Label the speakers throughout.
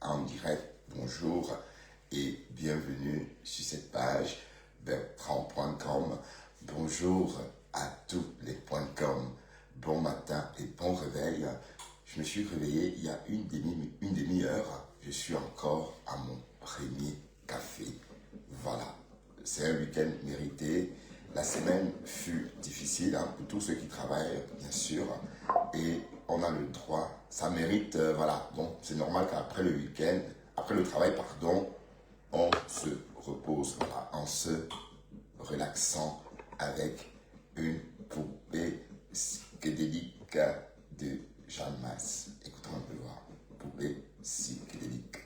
Speaker 1: en direct. Bonjour et bienvenue sur cette page bertrand.com. Bonjour à tous les .com. Bon matin et bon réveil. Je me suis réveillé il y a une demi-heure. Je suis encore à mon premier café. Voilà, c'est un week-end mérité. La semaine fut difficile pour tous ceux qui travaillent, bien sûr. Et on a le droit, ça mérite, voilà. Donc c'est normal qu'après le week-end, après le travail, pardon, on se repose, voilà, en se relaxant avec une poupée psychédélique de Jeanne Masse. Écoutons un peu voir. Poupée psychédélique.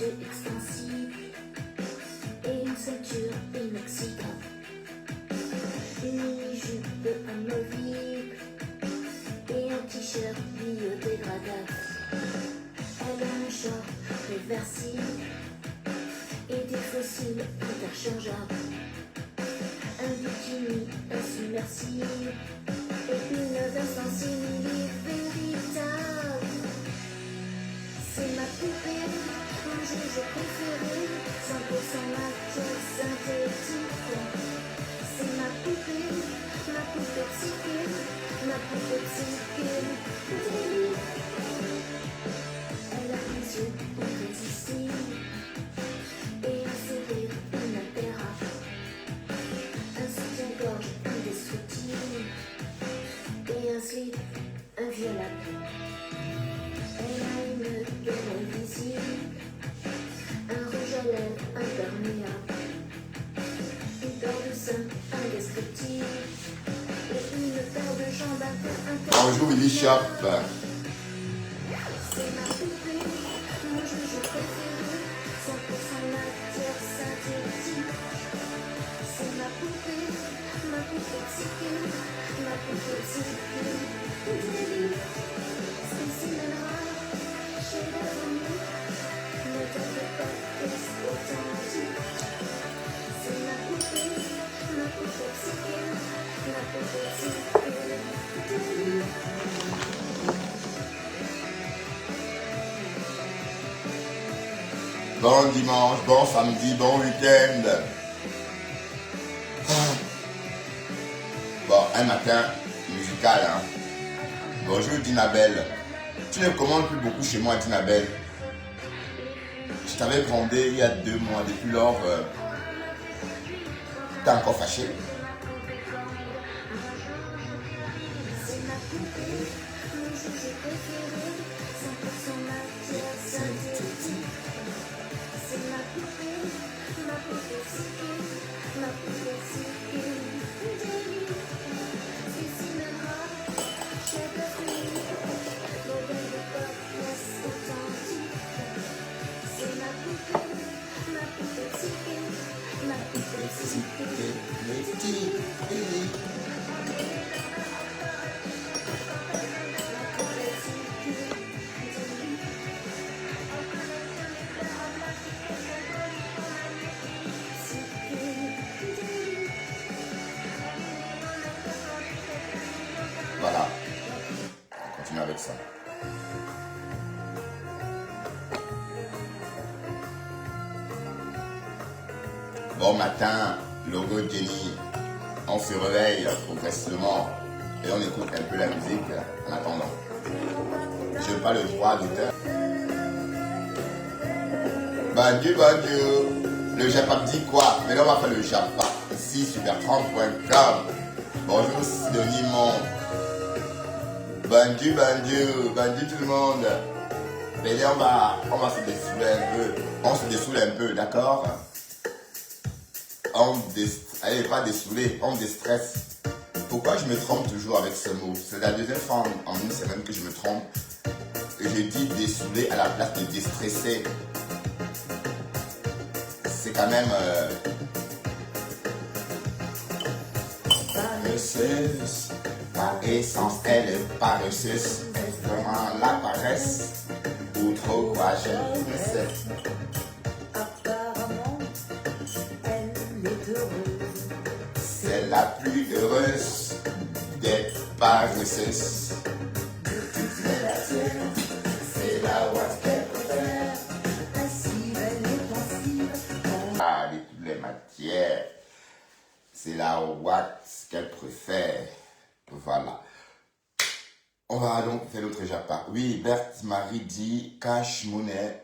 Speaker 2: Extensive et une ceinture inoxydable, une mini-jupe amovible et un t-shirt biodégradable. Elle a un short réversible et des fossiles interchangeables, un bikini insubmersible et une veste en simili véritable. C'est ma poupée, mon joujou préféré, 100% matière synthétique. C'est ma poupée psyché, ma poupée psyché. Elle a les yeux irrésistibles et un sourire inaltérable, un soutien-gorge indestructible et un slip inviolable. Elle a une gueule invisible, un rouge à lèvres imperméable, une paire de seins indescriptible et une paire de jambes interminables.
Speaker 1: Bonjour Willy Shop.
Speaker 2: C'est ma poupée, mon joujou préféré, 100% matière synthétique. C'est ma poupée psyché, ma poupée psyché. Spécimen rare, chef-d'œuvre unique, méthode de podcast authentique. C'est ma poupée psyché, ma poupée psyché.
Speaker 1: Bon dimanche, bon samedi, bon week-end. Bon, un matin musical, hein. Bonjour Dinabelle. Tu ne commandes plus beaucoup chez moi, Dinabelle. Je t'avais commandé il y a 2 mois, depuis lors, t'es encore fâché.
Speaker 2: C'est ma poupée, mon joujou préféré, 100% matière synthétique. C'est ma poupée psyché, ma poupée psyché. Spécimen rare, chef-d'œuvre unique, modèle de podcast authentique. C'est ma poupée psyché, ma poupée psyché.
Speaker 1: Voilà. On continue avec ça. Bon matin, logo Jenny. On se réveille progressivement et on écoute un peu la musique en attendant. Je n'ai pas le droit d'auteur. Bandu. Le Japap dit quoi? Mais là on va faire le Japap ici sur bertrand.com. Bonjour Sidonie Mon. Bandu tout le monde. Mais là on va se dessouler un peu. On se dessoule un peu, d'accord? Allez, pas dessouler, on déstresse. Pourquoi je me trompe toujours avec ce mot? C'est la deuxième fois en une semaine que je me trompe. Et je dis dessouler à la place de déstresser. C'est quand même... paresseuse. Par essence, elle est paresseuse. Est-ce vraiment la paresse ou trop quoi, je ne sais.
Speaker 2: Apparemment, elle est heureuse.
Speaker 1: C'est la plus heureuse des paresseuses.
Speaker 2: C'est la tienne,
Speaker 1: C'est la ouate qu'elle préfère.
Speaker 2: passive, elle est pensive.
Speaker 1: Ah, de toutes les matières. C'est la ouate qu'elle préfère. Voilà. On va donc faire l'autre japa. Oui, Berthe Marie dit Cash Monnaie,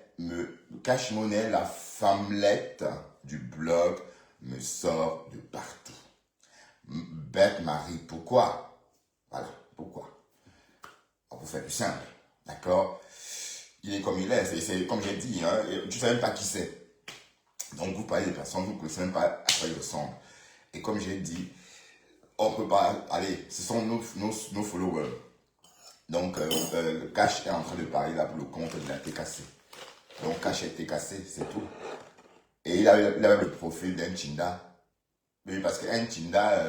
Speaker 1: la femmelette du blog, me sort de partout. Berthe Marie, pourquoi? Voilà, pourquoi? On peut faire plus simple, d'accord? Il est comme il est, c'est comme j'ai dit, hein, tu ne sais même pas qui c'est. Donc vous parlez des personnes, vous ne connaissez même pas à quoi ils ressemblent. Et comme j'ai dit, on ne peut pas, allez, ce sont nos followers. Donc, Cash est en train de parler là pour le compte de la TKC. Donc, Cash est TKC, c'est tout. Et il avait le profil d'un Chinda. Oui, parce qu'un Chinda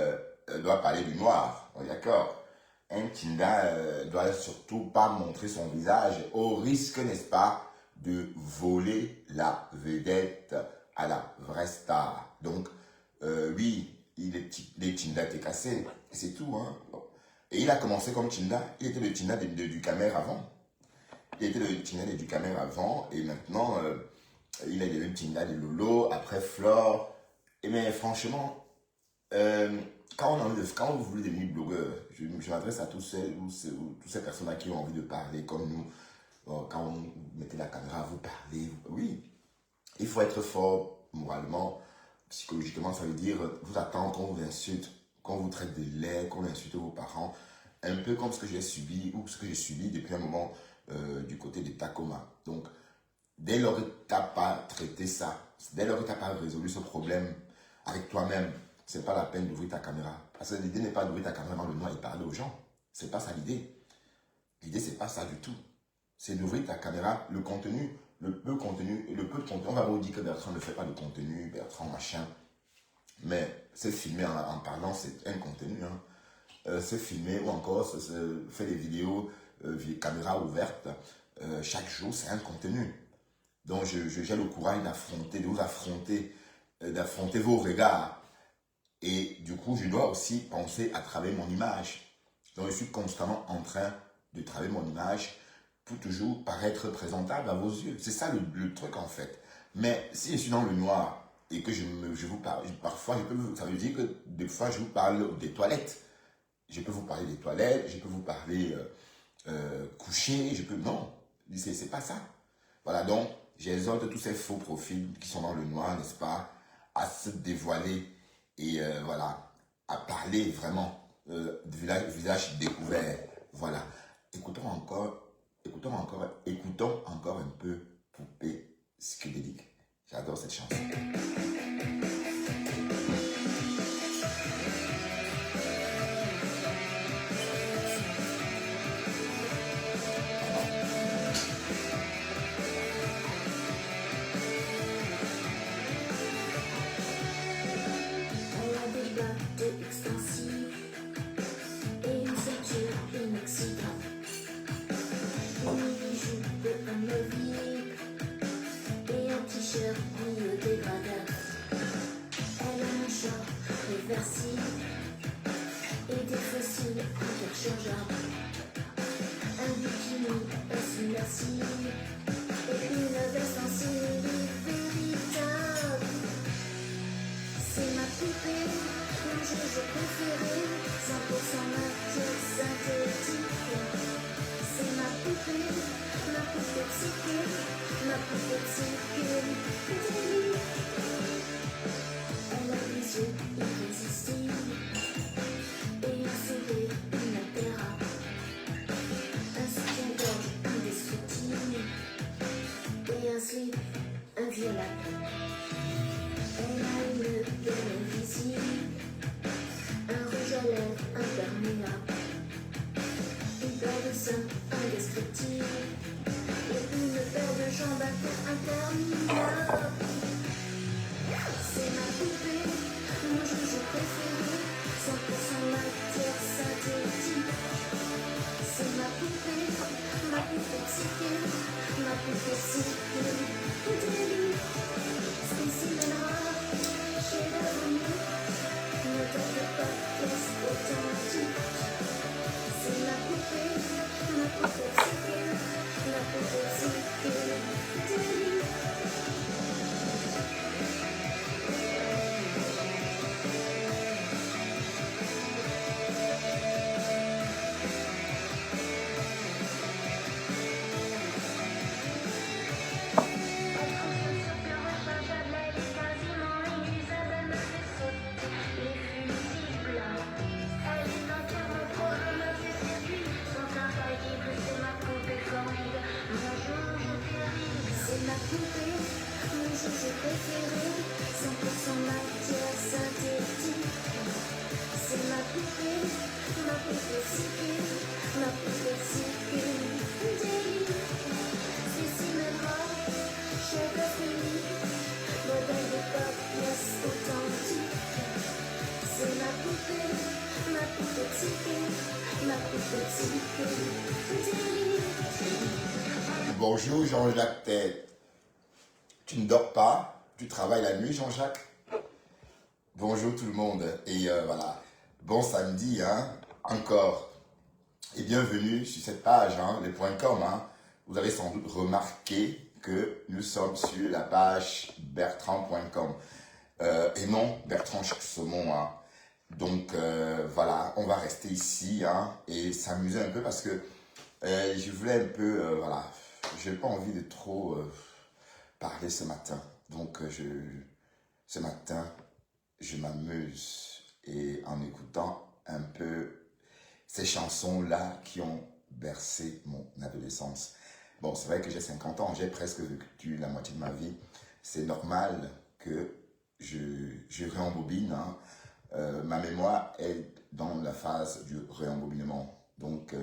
Speaker 1: doit parler du noir. D'accord? Un Chinda doit surtout pas montrer son visage au risque, n'est-ce pas, de voler la vedette à la vraie star. Donc, oui, il est Chinda TKC. C'est tout, hein. Et il a commencé comme Chinda. Il était le Chinda du Camer avant. Il était le Chinda du Camer avant. Et maintenant, il est devenu Chinda de Lolo. Après Flore. Et mais franchement, quand vous voulez devenir blogueur, je m'adresse à toutes ces personnes-là qui ont envie de parler comme nous. Quand vous mettez la caméra, vous parlez. Oui, il faut être fort moralement, psychologiquement. Ça veut dire vous attendre qu'on vous insulte, qu'on vous traite de laid, qu'on insulte vos parents, un peu comme ce que j'ai subi ou ce que j'ai subi depuis un moment du côté de Tacoma. Donc, dès lors que tu n'as pas traité ça, dès lors que tu n'as pas résolu ce problème avec toi-même, ce n'est pas la peine d'ouvrir ta caméra. Parce que l'idée n'est pas d'ouvrir ta caméra dans le noir et parler aux gens. Ce n'est pas ça l'idée. L'idée, ce n'est pas ça du tout. C'est d'ouvrir ta caméra, le contenu, le peu de contenu. On va vous dire que Bertrand ne fait pas de contenu, Bertrand machin. Mais se filmer en parlant, c'est un contenu. Hein. Se filmer ou encore faire des vidéos caméra ouverte chaque jour, c'est un contenu. Donc j'ai le courage d'affronter vos regards. Et du coup, je dois aussi penser à travailler mon image. Donc je suis constamment en train de travailler mon image pour toujours paraître présentable à vos yeux. C'est ça le truc en fait. Mais si je suis dans le noir et que je vous parle, parfois, ça veut dire que des fois, je vous parle des toilettes. Je peux vous parler des toilettes, je peux vous parler coucher, non, c'est pas ça. Voilà, donc, j'exhorte tous ces faux profils qui sont dans le noir, n'est-ce pas, à se dévoiler et voilà, à parler vraiment visage découvert. Voilà, écoutons encore un peu Poupée psychédélique. J'adore cette chanson.
Speaker 2: Et des fossiles interchangeables. Un bikini insubmersible et une veste en simili véritable. C'est ma poupée, mon joujou préféré, 100% matière synthétique. C'est ma poupée psyché, ma poupée psyché. Elle a les yeux irrésistibles et un sourire inaltérable, un soutien-gorge indestructible et un slip inviolable. Elle a une gueule invisible, un rouge à lèvres imperméable, une paire de seins indescriptible et une paire de jambes interminables. C'est ma poupée, mon joujou préféré, 100% matière poupée psyché, ma poupée psyché, délire. Ceci me rend, cheveux finis, modèle de pop, pièce authentique. C'est ma poupée psyché, ma poupée psyché, délire.
Speaker 1: Bonjour Jean-Jacques Tête. Tu ne dors pas? Tu travailles la nuit, Jean-Jacques? Bonjour tout le monde. Et voilà. Bon samedi, hein, encore. Et bienvenue sur cette page, hein, les.com. Hein. Vous avez sans doute remarqué que nous sommes sur la page bertrand.com. Et non Bertrand Saumon. Hein. Donc voilà, on va rester ici hein, et s'amuser un peu parce que je voulais un peu, voilà, j'ai pas envie de trop parler ce matin. Donc ce matin, je m'amuse et en écoutant un peu ces chansons-là qui ont bercé mon adolescence. Bon, c'est vrai que j'ai 50 ans, j'ai presque vécu la moitié de ma vie. C'est normal que je réembobine. Hein. Ma mémoire est dans la phase du réembobinement. Donc,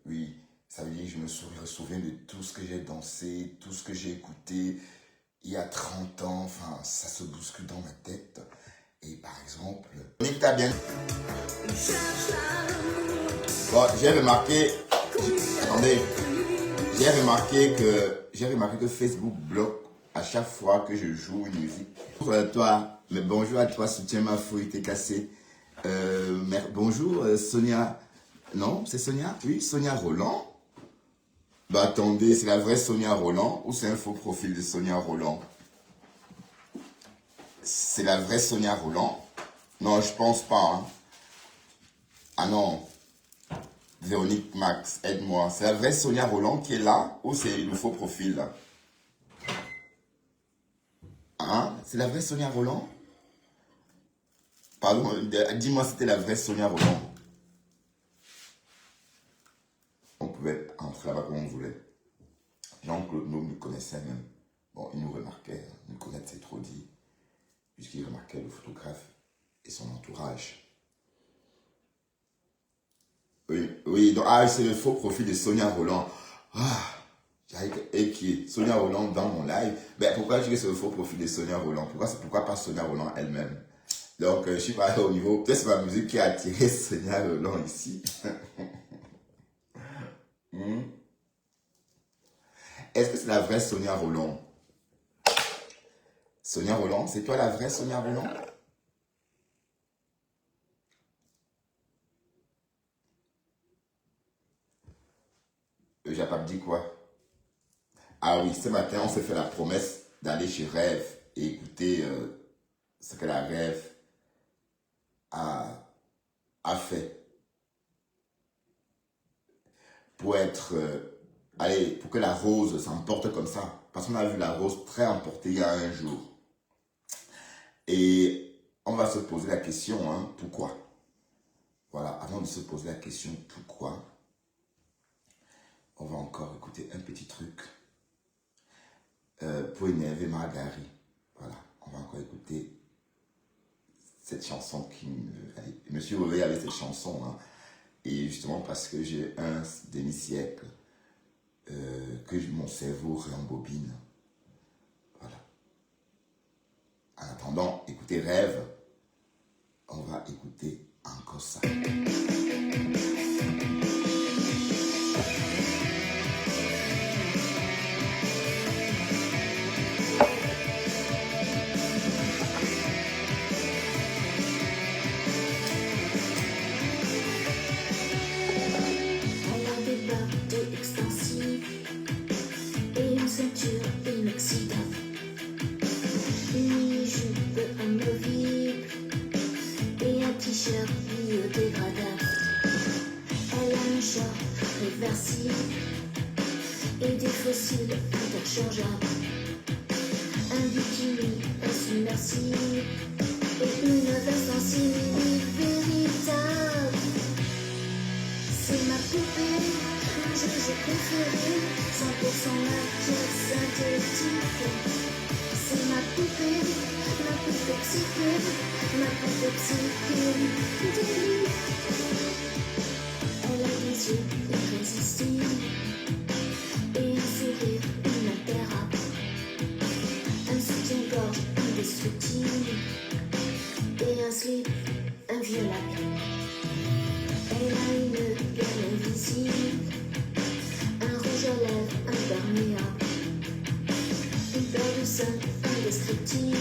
Speaker 1: oui, ça veut dire que je me souviens de tout ce que j'ai dansé, tout ce que j'ai écouté il y a 30 ans. Enfin, ça se bouscule dans ma tête. Et par exemple, Nicta bien. Bon, j'ai remarqué. Attendez. J'ai remarqué que Facebook bloque à chaque fois que je joue une musique. Bonjour à toi, mais bonjour à toi, soutiens ma fouille, t'es cassé. Bonjour Sonia. Non, c'est Sonia? Oui, Sonia Roland. Bah attendez, c'est la vraie Sonia Roland ou c'est un faux profil de Sonia Roland? C'est la vraie Sonia Roland? Non, je pense pas. Hein. Ah non. Véronique Max, aide-moi. C'est la vraie Sonia Roland qui est là ou c'est le faux profil là? Hein? C'est la vraie Sonia Roland? Pardon, dis-moi si c'était la vraie Sonia Roland. On pouvait entrer là-bas comme on voulait. Jean-Claude nous connaissait même. Bon, il nous remarquait, nous connaître c'est trop dit, puisqu'il remarquait le photographe et son entourage. Oui, donc, c'est le faux profil de Sonia Roland. Et qui est Sonia Roland dans mon live. Ben, pourquoi je dis que c'est le faux profil de Sonia Roland? Pourquoi pas Sonia Roland elle-même? Donc, je suis pas au niveau. Peut-être c'est ma musique qui a attiré Sonia Roland ici. Est-ce que c'est la vraie Sonia Roland? Sonia Roland, c'est toi la vraie Sonia Roland? J'ai pas dit quoi? Ah oui, ce matin, on s'est fait la promesse d'aller chez Rêve et écouter ce que la Rêve a fait pour être... allez, pour que la rose s'emporte comme ça. Parce qu'on a vu la rose très emportée il y a un jour. Et on va se poser la question, hein, pourquoi? Voilà, avant de se poser la question pourquoi, on va encore écouter un petit truc pour énerver Margari. Voilà, on va encore écouter cette chanson qui me... Allez, je me suis réveillé avec cette chanson, hein, et justement parce que j'ai un demi-siècle que mon cerveau réembobine. Voilà. En attendant, écoutez Rêve, on va écouter encore ça.
Speaker 2: Et des fossiles interchangeables, un bikini insubmersible et une veste en simili véritable. C'est ma poupée, mon jeu préféré, 100% matière synthétique. C'est ma poupée psyché, ma poupée psyché, délire. me la crée. Elle a une gueule invisible, un rouge à lèvres imperméable, une paire de seins indescriptibles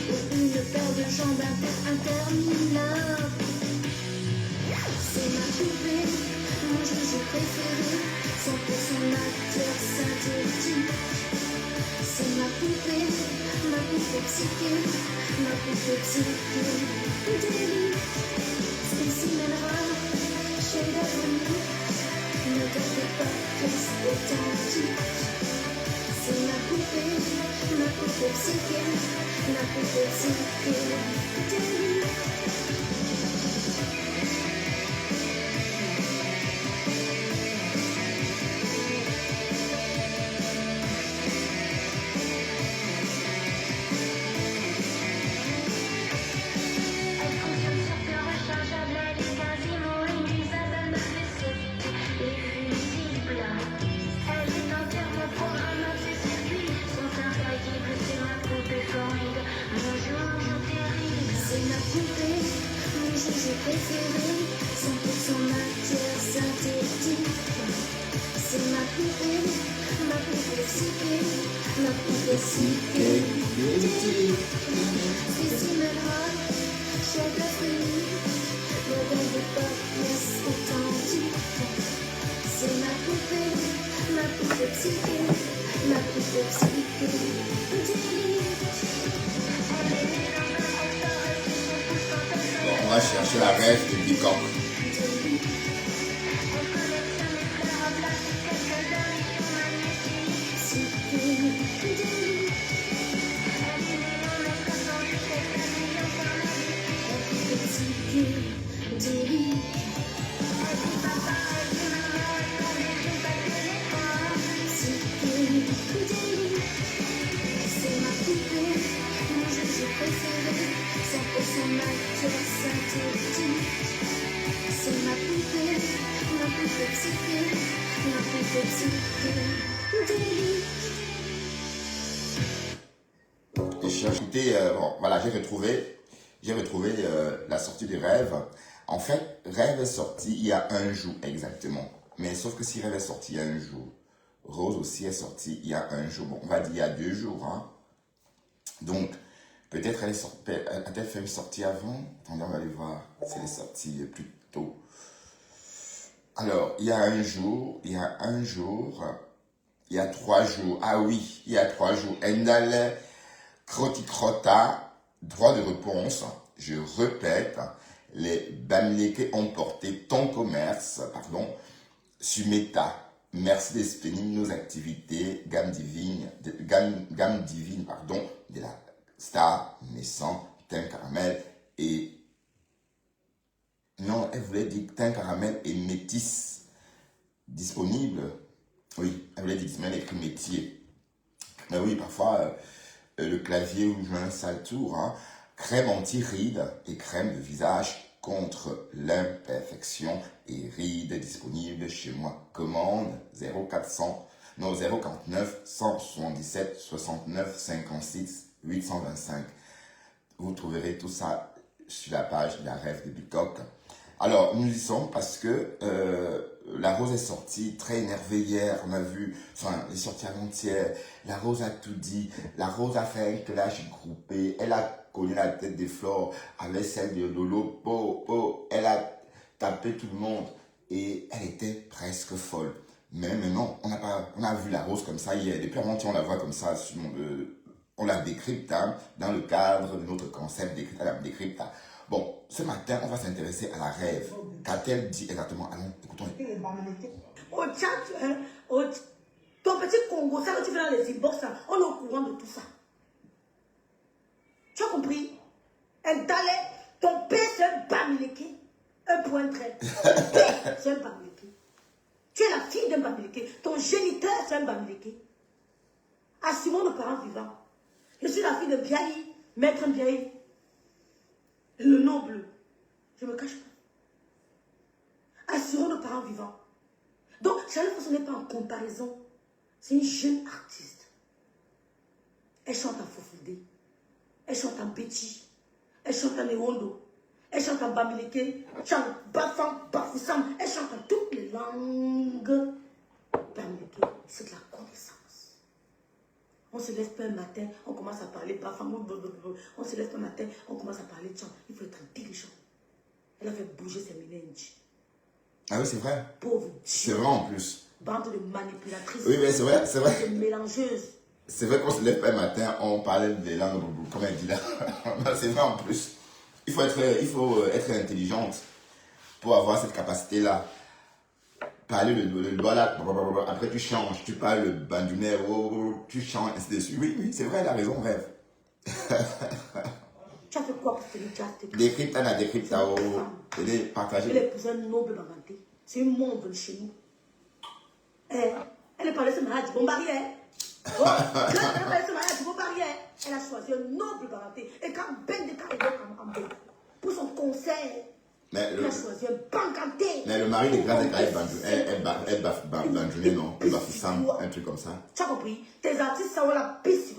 Speaker 2: et une paire de jambes interminables. C'est ma poupée, mon joujou préféré, 100% matière synthétique. C'est ma poupée psyché, ma poupée psyché. Délit, spécimen rare, chef-d'œuvre unique, ne gardez pas pièce authentique. C'est ma poupée psyché, ma poupée psyché. Délit. Préféré, 100% matière synthétique. C'est ma poupée psyché, ma poupée psyché. Spécimen rare, chef-d'œuvre unique, modèle de pop, pièce authentique. C'est ma poupée psyché, ma poupée psyché.
Speaker 1: On va chercher la rêve de Bicoque.
Speaker 2: C'est ma poupée, mon joujou préféré, 100% matière synthétique. C'est ma poupée psyché, ma poupée psyché. Délit.
Speaker 1: J'ai écouté, bon, voilà, j'ai retrouvé la sortie de Rêve. En fait, Rêve est sorti il y a un jour exactement. Mais sauf que si Rêve est sorti il y a un jour, Rose aussi est sortie il y a un jour. Bon, on va dire il y a 2 jours. Hein. Donc, peut-être a-t-elle fait une sortie avant? Attendez, on va aller voir si elle est sortie plus tôt. Alors, il y a 3 jours. Ah oui, il y a 3 jours. Endale Croticrota, droit de réponse. Je répète, les Bamileke ont porté ton commerce, sur Meta. Merci d'exprimer nos activités, gamme divine, de la star, naissant, teint caramel et... Non, elle voulait dire teint caramel et métis disponible. Oui, elle voulait dire disponible, elle écrit métier. Mais oui, parfois, le clavier joue un sale tour. Hein. Crème anti-rides et crème de visage contre l'imperfection et rides disponible chez moi. Commande 049 177 69 56 825. Vous trouverez tout ça sur la page de la Rêve de Bicoque. Alors, nous y sommes parce que la Rose est sortie très énervée hier. On a vu, elle est sortie avant-hier. La Rose a tout dit. La Rose a fait un clash groupé. Elle a cogné la tête des fleurs avec celle de Lolo. Elle a tapé tout le monde et elle était presque folle. Mais maintenant, on a vu la Rose comme ça hier. Depuis avant-hier, on la voit comme ça. On la décrypte hein, dans le cadre de notre concept décrypte. Bon, ce matin, on va s'intéresser à la Rêve. Qu'a-t-elle dit exactement? Allons, écoutons.
Speaker 3: Au Tchad, ton petit Congo, ça que tu fais dans les inbox, on est au courant de tout ça. Tu as compris? Un talent, ton père c'est un Bamileke. Un point trait. Ton père c'est un Bamileke. Tu es la fille d'un Bamileke. Ton géniteur c'est un Bamileke. Assumons nos parents vivants. Je suis la fille de Biaï, maître Biaï. Le noble. Je ne me cache pas. Assurons nos parents vivants. Donc, Charlie Fosso n'est pas en comparaison. C'est une jeune artiste. Elle chante en Fofoudé. Elle chante en Betty. Elle chante en Ewondo. Elle chante en bamileke, chante bafam, bafoussam, elle chante en toutes les langues. Bamileke, c'est de la connaissance. On se lève pas un matin, on commence à parler bafam, on se lève pas un matin, on commence à parler chant. Il faut être intelligent. Elle a fait bouger ses méninges.
Speaker 1: Ah oui, c'est vrai.
Speaker 3: Pauvre Dieu.
Speaker 1: C'est vrai en plus.
Speaker 3: Bande de manipulatrices.
Speaker 1: Oui, mais c'est vrai, c'est vrai.
Speaker 3: De mélangeuses.
Speaker 1: C'est vrai qu'on se lève pas un matin, on parlait des langues, comme elle dit là. C'est vrai en plus. Il faut être intelligente pour avoir cette capacité-là. Parler le doigt là, après tu changes, tu parles le bandounet, tu changes, ainsi de suite. Oui, oui, c'est vrai, elle a raison, rêve.
Speaker 3: Tu as fait quoi pour tenir chaste?
Speaker 1: Décrypte, Anna, décrypte, partager.
Speaker 3: Elle est épousée un noble mamanté. C'est une monde chez nous. Elle est parlée ce mariage, bon barrière. Oh, quand elle est parlée ce mariage, bon barrière. Elle a choisi un noble mamanté. Et quand Ben de Carré pour son concert, elle a choisi un bancanté.
Speaker 1: Mais le mari de Grâce de Carré, elle bandounet, non? Elle bafoussam, un truc comme ça.
Speaker 3: Tu as compris? Tes artistes, ça va la piste.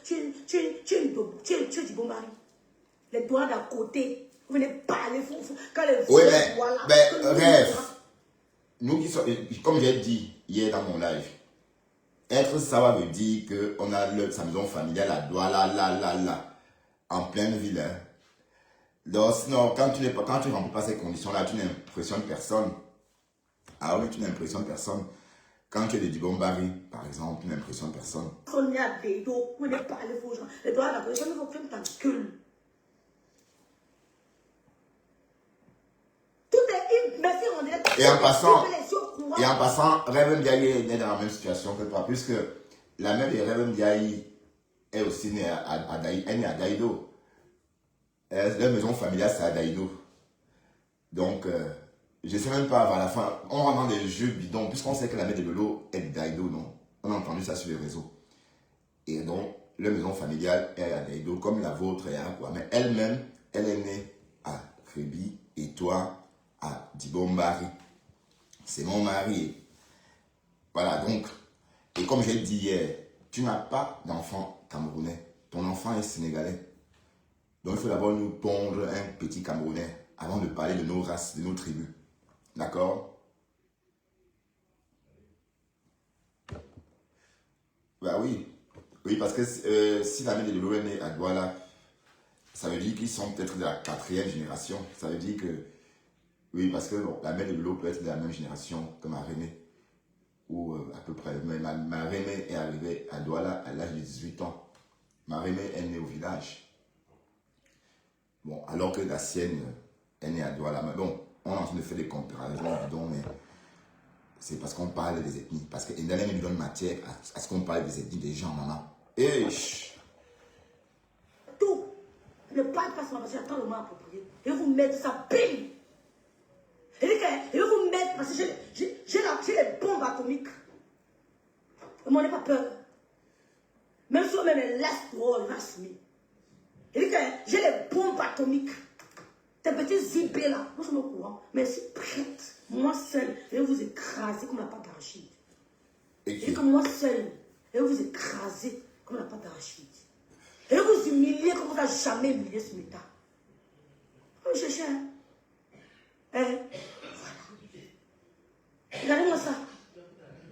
Speaker 3: Tu es du bon mari. Les doigts d'à côté. Vous venez parler. Quand les
Speaker 1: oui, mais rêve. Nous qui sommes, comme j'ai dit hier dans mon live, être ça veut dire qu'on a sa maison familiale à Douala, là, en pleine ville. Hein. Donc, sinon, quand tu ne remplis pas ces conditions-là, tu n'impressionnes personne. Ah oui, tu n'impressionnes personne. Quand tu es de Dibombari, par exemple, tu n'impressionnes personne.
Speaker 3: On est à des dos, vous venez parler aux gens. Les doigts d'à côté, ça ne faut faire ta gueule. Merci, on est
Speaker 1: et en passant, Rêve Ndiaye est dans la même situation que toi, puisque la mère de Rêve Ndiaye est aussi née à Daïdo. Leur maison familiale, c'est à Daïdo. Donc, je ne sais même pas, à la fin, on rentre dans des jeux bidons, puisqu'on sait que la mère de Lolo est de Daïdo, non? On a entendu ça sur les réseaux. Et donc, leur maison familiale est à Daïdo, comme la vôtre est à quoi. Mais elle-même, elle est née à Crébi, et toi, à Dibombari. C'est mon mari. Voilà, donc, et comme j'ai dit hier, tu n'as pas d'enfant camerounais. Ton enfant est sénégalais. Donc, il faut d'abord nous pondre un petit Camerounais avant de parler de nos races, de nos tribus. D'accord? Bah oui. Oui, parce que si la mère de Lolo est née à Douala, ça veut dire qu'ils sont peut-être de la 4e génération. Ça veut dire que oui, parce que bon, la mère de Lolo peut être de la même génération que ma Rémé, ou à peu près. Mais ma Rémé est arrivée à Douala à l'âge de 18 ans. Ma Rémé est née au village. Bon, alors que la sienne est née à Douala. Mais bon, on est en train de faire des comparaisons, mais c'est parce qu'on parle des ethnies. Parce que Indalem nous donne matière à ce qu'on parle des ethnies des gens, maman. Et
Speaker 3: tout. Ne parle pas seulement parce que j'attends le mot approprié. Et vous mettre ça bim. Et je vais vous mettre, parce que j'ai les bombes atomiques. Ne m'en ai pas peur. Même si on me laisse pour le rasmi. Et j'ai les bombes atomiques. Tes petits zippés là, nous sommes au courant. Mais c'est prête. Moi seul, je vais vous écraser comme la pâte d'arachide. Et que moi seul, je vais vous écraser comme la pâte d'arachide. Et je vais vous humilier comme vous n'avez jamais humilié ce métal. Vous cherchez, hein? Voilà. Regardez-moi ça.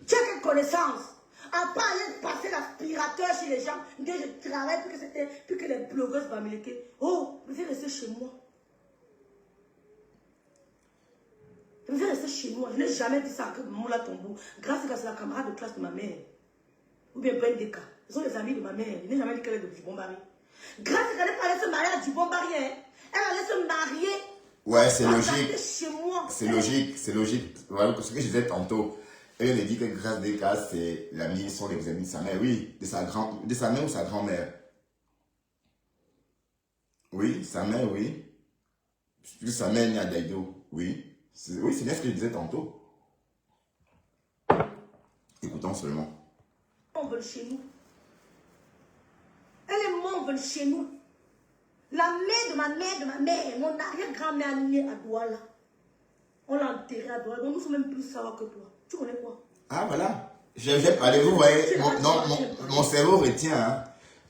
Speaker 3: Tu as quelle connaissance? À part aller passer l'aspirateur chez les gens, dès que je travaille, puis que les blogueuses vont me liquer. Oh, je vais rester chez moi. Je vais rester chez moi. Je n'ai jamais dit ça à Moula Tombo. Grâce à la camarade de classe de ma mère. Ou bien Ben Deka. Ce sont les amis de ma mère. Je n'ai jamais dit qu'elle est de Dibombari. Grâce à elle est allée se marier à Dibombari. Elle allait se marier.
Speaker 1: Ouais, c'est logique.
Speaker 3: Chez moi.
Speaker 1: C'est logique, c'est logique. Voilà ce que je disais tantôt. Elle me dit que Grâce Deka, c'est l'ami, sont les amis de sa mère. Oui, de sa mère ou sa grand-mère. Oui, sa mère, oui. Sa mère née à Daïdo, oui. Oui, c'est bien ce que je disais tantôt. Écoutons seulement.
Speaker 3: On veut chez nous. Elle est morte chez nous. La mère de ma mère, mon arrière-grand-mère née à Douala. On l'a enterrée à Douala. Donc nous sommes même plus savoir que toi. Tu connais quoi?
Speaker 1: Ah voilà. J'ai parlé, vous voyez, mon cerveau retient. Hein.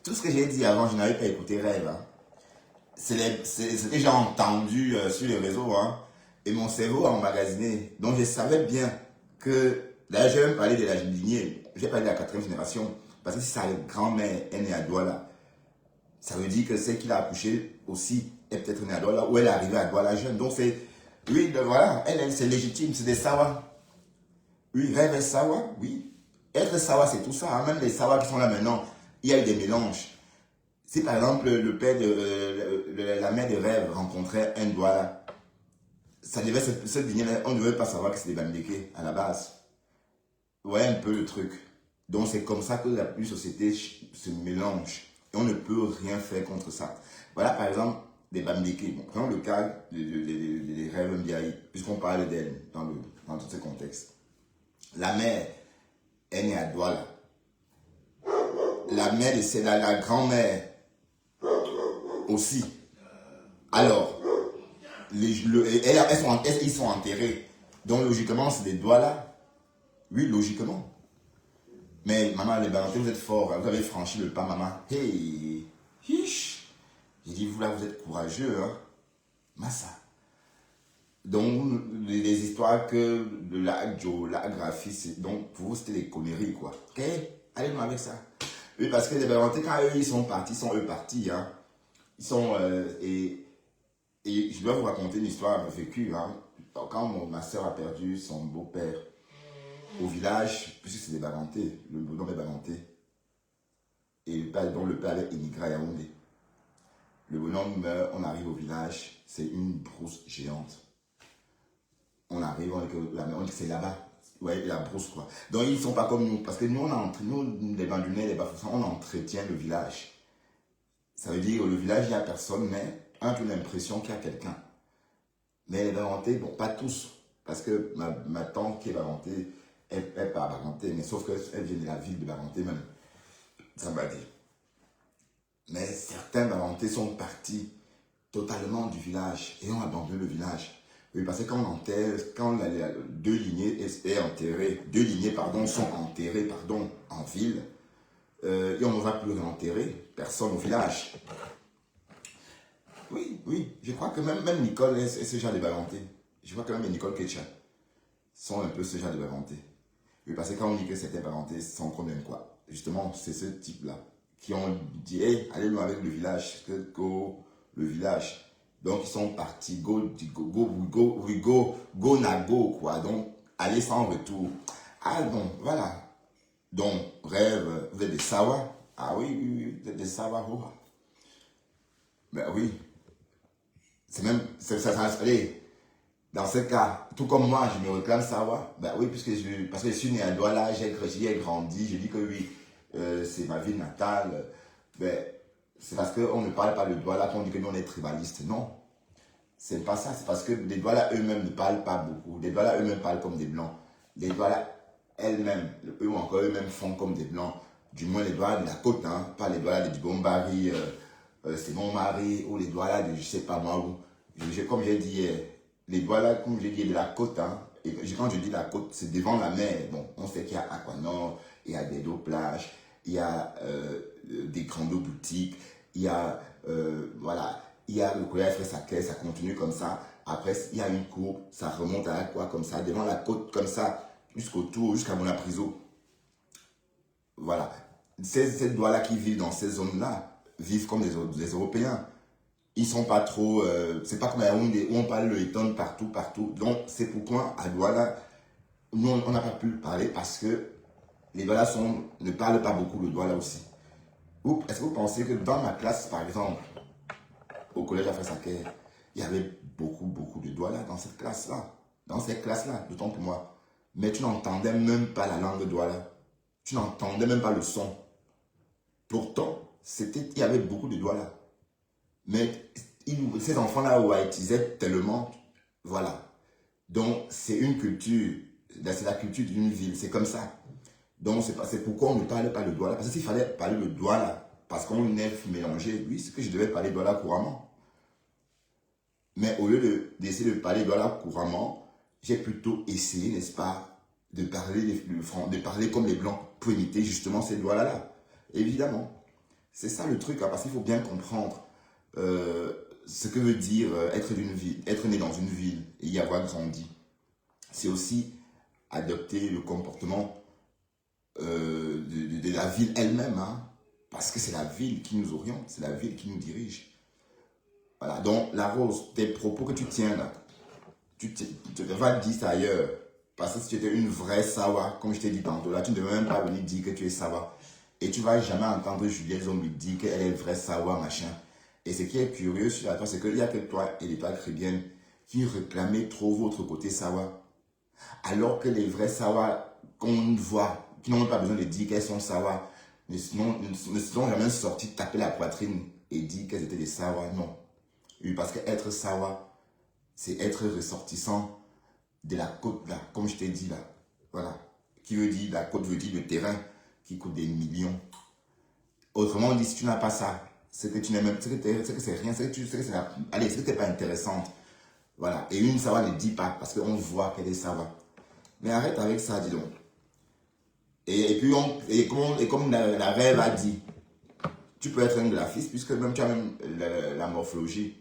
Speaker 1: Tout ce que j'ai dit avant, je n'avais pas écouté Rêve. Hein.
Speaker 4: c'est ce que j'ai entendu sur les réseaux, hein. Et mon cerveau a emmagasiné. Donc je savais bien que, là je vais même parler de la lignée, je vais parler de la 4e génération, parce que si sa grand-mère est née à Douala, ça veut dire que celle qui l'a accouchée aussi est peut-être née à Douala, ou elle est arrivée à Douala jeune. Donc c'est, oui, voilà, elle c'est légitime, c'est des Sawa. Oui, rêve est Sawa, oui. Être Sawa, c'est tout ça, hein. Même les Sawa qui sont là maintenant, il y a eu des mélanges. Si par exemple le père la mère de rêve rencontrait un Douala, ça devait se digner, on ne devait pas savoir que c'est des Bamileke à la base. Ouais, un peu le truc. Donc c'est comme ça que la société se mélange. Et on ne peut rien faire contre ça. Voilà par exemple des Bamileke. Bon, prenons le cas des rêves Mbiaï, puisqu'on parle d'elle dans tous ces contextes. La mère est née à Douala. La mère, c'est la grand-mère aussi. Alors, ils sont enterrés. Donc, logiquement, c'est des Douala. Oui, logiquement. Mais, maman, les Balantais, vous êtes fort. Vous avez franchi le pas, maman. Hey, hiche. J'ai dit, vous là, vous êtes courageux, hein. Massa. Donc, les histoires que de la Joe, la graphie, donc, pour vous, c'était des conneries, quoi. Ok? Allez-nous avec ça. Oui, parce que les Balantais, quand eux, ils sont partis, hein. Ils sont, et je dois vous raconter une histoire vécue, hein. Quand ma soeur a perdu son beau-père au village, puisque c'est des Balantais, le bonhomme est Balantais, et dont le père avait émigré à Yaoundé. Le bonhomme meurt, on arrive au village, c'est une brousse géante. On arrive, on dit que c'est là-bas. Ouais, la brousse, quoi. Donc, ils ne sont pas comme nous, parce que nous, les Bandunais, les Bafoussans, on entretient le village. Ça veut dire que le village, il n'y a personne, mais on a l'impression qu'il y a quelqu'un. Mais les Barantais, bon, pas tous. Parce que ma tante qui est Barantais, elle n'est pas Barantais, mais sauf qu'elle vient de la ville de Barantais même. Ça m'a dit. Mais certains Barantais sont partis totalement du village et ont abandonné le village. Oui, parce que quand deux lignées sont enterrées en ville, et on ne va plus réenterrer personne au village. Oui, je crois que même Nicole est ce genre de Balantais. Je crois que même Nicole Ketcha sont un peu ce genre de Balantais. Oui, parce que quand on dit que c'était Balantais, sont combien quoi? Justement, c'est ce type-là qui ont dit, hey, allez-nous avec le village, le village. Donc, ils sont partis, go, nago, quoi. Donc, aller sans retour. Ah, bon, voilà. Donc, rêve, vous êtes des Sawa. Ah oui, vous êtes des Sawa. Oh. Ben oui. C'est même, allez, dans ce cas, tout comme moi, je me réclame Sawa. Ben oui, parce que je suis né à Douala, j'ai grandi, je dis que oui, c'est ma ville natale. Ben, c'est parce qu'on ne parle pas le Douala qu'on dit que nous on est tribalistes. Non. C'est pas ça, c'est parce que les Douala eux-mêmes ne parlent pas beaucoup. Les Douala eux-mêmes parlent comme des Blancs. Les Douala elles-mêmes, eux ou encore eux-mêmes font comme des Blancs. Du moins les Douala de la côte, hein, pas les Douala de Dugombari, c'est mon mari, ou les Douala de je sais pas moi où. Comme j'ai dit, les Douala, comme j'ai dit, de la côte, hein, et quand je dis la côte, c'est devant la mer. Bon, on sait qu'il y a Aquanor, il y a des dos plages, il y a des grandes boutiques, il y a, voilà, il y a le collège Fressaquet, ça continue comme ça. Après, il y a une cour, ça remonte à quoi comme ça, devant la côte comme ça, jusqu'autour, jusqu'à Monapriso. Voilà. Ces Douala qui vivent dans ces zones-là vivent comme des Européens. Ils sont pas trop, c'est pas comme à Yaoundé où on parle le Eton partout. Donc, c'est pourquoi à Douala, nous, on n'a pas pu parler parce que les Douala ne parlent pas beaucoup le Douala aussi. Est-ce que vous pensez que dans ma classe, par exemple, au collège Afressaquer, il y avait beaucoup de Douala dans cette classe-là. Dans cette classe-là, d'autant pour moi. Mais tu n'entendais même pas la langue Douala. Tu n'entendais même pas le son. Pourtant, il y avait beaucoup de Douala. Mais ces enfants-là ouaïtisaient tellement, voilà. Donc, c'est une culture, c'est la culture d'une ville, c'est comme ça. Donc, c'est pourquoi on ne parlait pas le Douala. Parce que s'il fallait parler le Douala, parce qu'on est mélangé, oui, c'est que je devais parler Douala couramment. Mais au lieu d'essayer de parler Douala couramment, j'ai plutôt essayé, n'est-ce pas, de parler comme les Blancs pour imiter justement ces Douala-là. Évidemment. C'est ça le truc, hein, parce qu'il faut bien comprendre. ce que veut dire être d'une ville, être né dans une ville et y avoir grandi. C'est aussi adopter le comportement de la ville elle-même, hein, parce que c'est la ville qui nous oriente, c'est la ville qui nous dirige. Voilà, donc la Rose, tes propos que tu tiens là, tu devrais dire ça ailleurs, parce que si tu étais une vraie Sawa, comme je t'ai dit tantôt là, tu ne devrais même pas venir dire que tu es Sawa. Et tu ne vas jamais entendre Juliette Zombie dire qu'elle est vraie Sawa, machin. Et ce qui est curieux sur la toi, c'est qu'il n'y a que toi et les pas caribéennes qui réclamez trop votre côté Sawa. Alors que les vrais Sawa qu'on voit, qui n'ont pas besoin de dire qu'elles sont Sawa, ne sont jamais sortis taper la poitrine et dire qu'elles étaient des Sawa. Non. Oui, parce qu'être Sawa, c'est être ressortissant de la côte là, comme je t'ai dit là. Voilà. Qui veut dire, la côte veut dire le terrain qui coûte des millions. Autrement dit, si tu n'as pas ça, c'est que tu n'es même, c'est que c'est rien, c'est que tu n'es pas intéressante. Voilà. Et une Sawa ne dit pas, parce qu'on voit qu'elle est Sawa. Mais arrête avec ça, dis donc. Et puis, comme la rêve a dit, tu peux être un graphiste, puisque même tu as même la morphologie.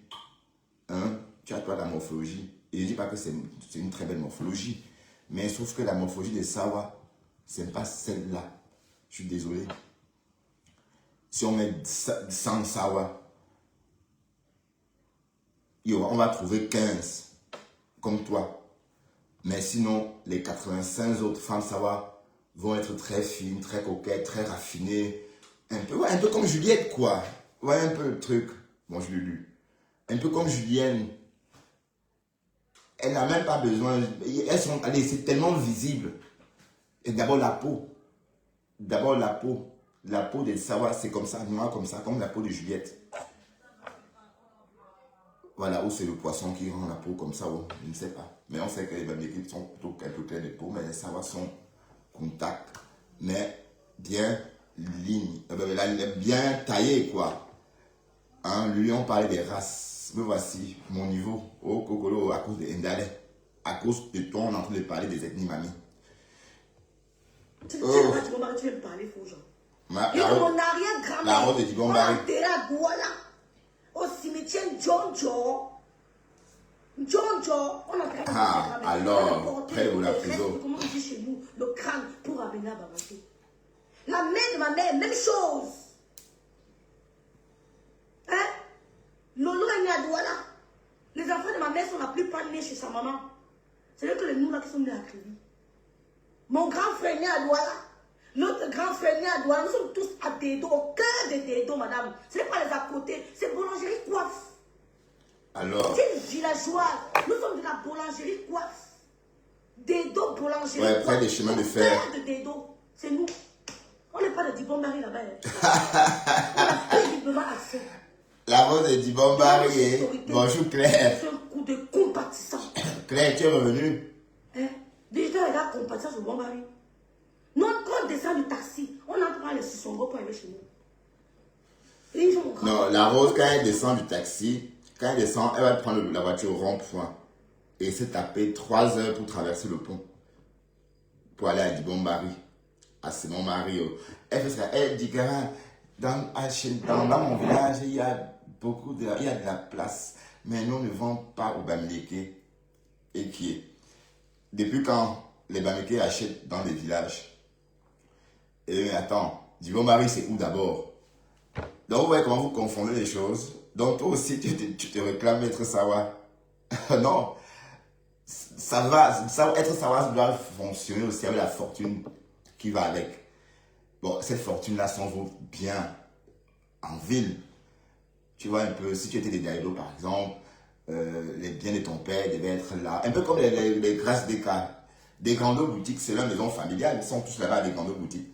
Speaker 4: Hein? Tu as toi la morphologie. Et je ne dis pas que c'est une très belle morphologie. Mais sauf que la morphologie des Sawa, ce n'est pas celle-là. Je suis désolé. Si on met 100 Sawa, on va trouver 15 comme toi. Mais sinon, les 85 autres femmes Sawa vont être très fines, très coquettes, très raffinées. Un peu comme Juliette, quoi. Ouais, un peu le truc. Bon, je l'ai lu. Un peu comme Julienne. Elle n'a même pas besoin. Allez, c'est tellement visible. Et d'abord la peau. D'abord la peau. La peau des Sawa, c'est comme ça, noir comme ça, comme la peau de Juliette. Voilà, ou c'est le poisson qui rend la peau comme ça, ou je ne sais pas. Mais on sait que les Bamileke sont plutôt un peu clairs de peau, mais les Sawa sont contact, mais bien ligne, bien taillé, quoi. Hein, lui, on parlait des races. Me voici, mon niveau, au Kokolo, à cause de Ndale. À cause de toi, on est en train de parler des ethnies mamies.
Speaker 3: Tu viens me parler, faux genre. Mon arrière-grand-mère,
Speaker 4: la Rose de Dibombari.
Speaker 3: Au cimetière Djonjo, on a fait
Speaker 4: alors, près de la prison.
Speaker 3: Comment on dit chez nous, le crâne pour amener à Bamako. La mère de ma mère, même chose. Hein? Lolo est né à Douala. Les enfants de ma mère sont la plupart nés chez sa maman. C'est là que les nous là qui sont nés à Crévy. Mon grand frère est né à Douala. L'autre grand frère né à Douala. Nous sommes tous à Dedo, au cœur de Dedo, madame. Ce n'est pas les à côté, c'est boulangerie coiffe.
Speaker 4: Alors.
Speaker 3: C'est une villageoise. Nous sommes de la boulangerie coiffe. Dedo, boulangerie coiffe.
Speaker 4: Ouais, près des chemins de fer.
Speaker 3: Au cœur de Dedo, c'est nous. On n'est pas de Dibombari là-bas. On a péniblement accès.
Speaker 4: La Rose de Dibombari. Bonjour Claire.
Speaker 3: C'est un coup de compatissant.
Speaker 4: Claire, tu es revenue.
Speaker 3: Hein? Déjà, il y a compatissant sur Bombari. Nous, quand on descend du taxi, on entre dans les Sissongo pour aller chez nous.
Speaker 4: Non, la Rose, quand elle descend du taxi, quand elle descend, elle va prendre la voiture au rond-point et se taper 3 heures pour traverser le pont pour aller à Dibombari. Ah, c'est mon mari. Elle fait ça. Elle dit que dans mon village, il y a il y a de la place, mais nous ne vendons pas aux Bamileke et qui est. Depuis quand les Bamileke achètent dans les villages? Et attends, Dibombari, c'est où d'abord? Donc, vous voyez comment vous confondez les choses. Donc, toi aussi, tu te réclames être Sawa. Non, ça va, être Sawa doit fonctionner aussi avec la fortune qui va avec. Bon, cette fortune-là s'en vaut bien en ville. Tu vois un peu, si tu étais des Daïdo par exemple, les biens de ton père devaient être là. Un peu comme les grâces des cas. Des grandes boutiques, c'est leur maison familiale, ils sont tous là-bas des grandes boutiques.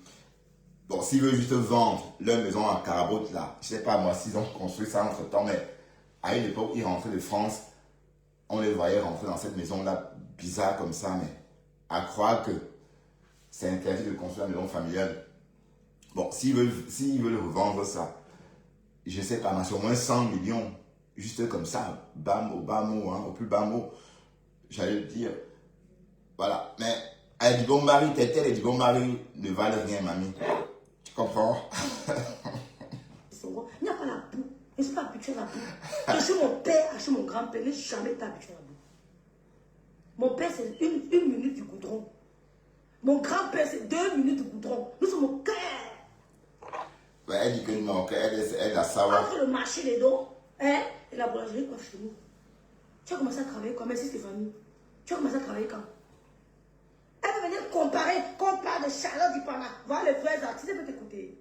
Speaker 4: Bon, s'ils veulent juste vendre leur maison en Carabote là, je sais pas moi, s'ils ont construit ça entre temps, mais à une époque, ils rentraient de France, on les voyait rentrer dans cette maison-là, bizarre comme ça, mais à croire que c'est interdit de construire une maison familiale. Bon, s'ils veulent revendre ça, je sais pas, mais c'est au moins 100 millions, juste comme ça, bas mot, hein, au plus bas mot, j'allais te dire. Voilà, mais à Dibombari, Tétel et Dibombari ne valent rien, mamie. Tu comprends?
Speaker 3: Il n'y a pas la boue. Je ne suis pas habituée à la boue. Je suis mon père, je suis mon grand-père, je n'ai jamais été habituée à la boue. Mon père, c'est une minute du goudron. Mon grand-père, c'est 2 minutes du goudron. Nous sommes au cœur.
Speaker 4: Ouais, elle dit que non, qu'elle a savoir.
Speaker 3: Entre le marché des dons, hein, et la boulangerie, quoi, chez nous. Tu as commencé à travailler quand? Merci Stéphanie. Tu as commencé à travailler quand? Elle va venir comparer, qu'on parle de Charlotte Dupana. Voilà les vrais artistes, elle peut t'écouter.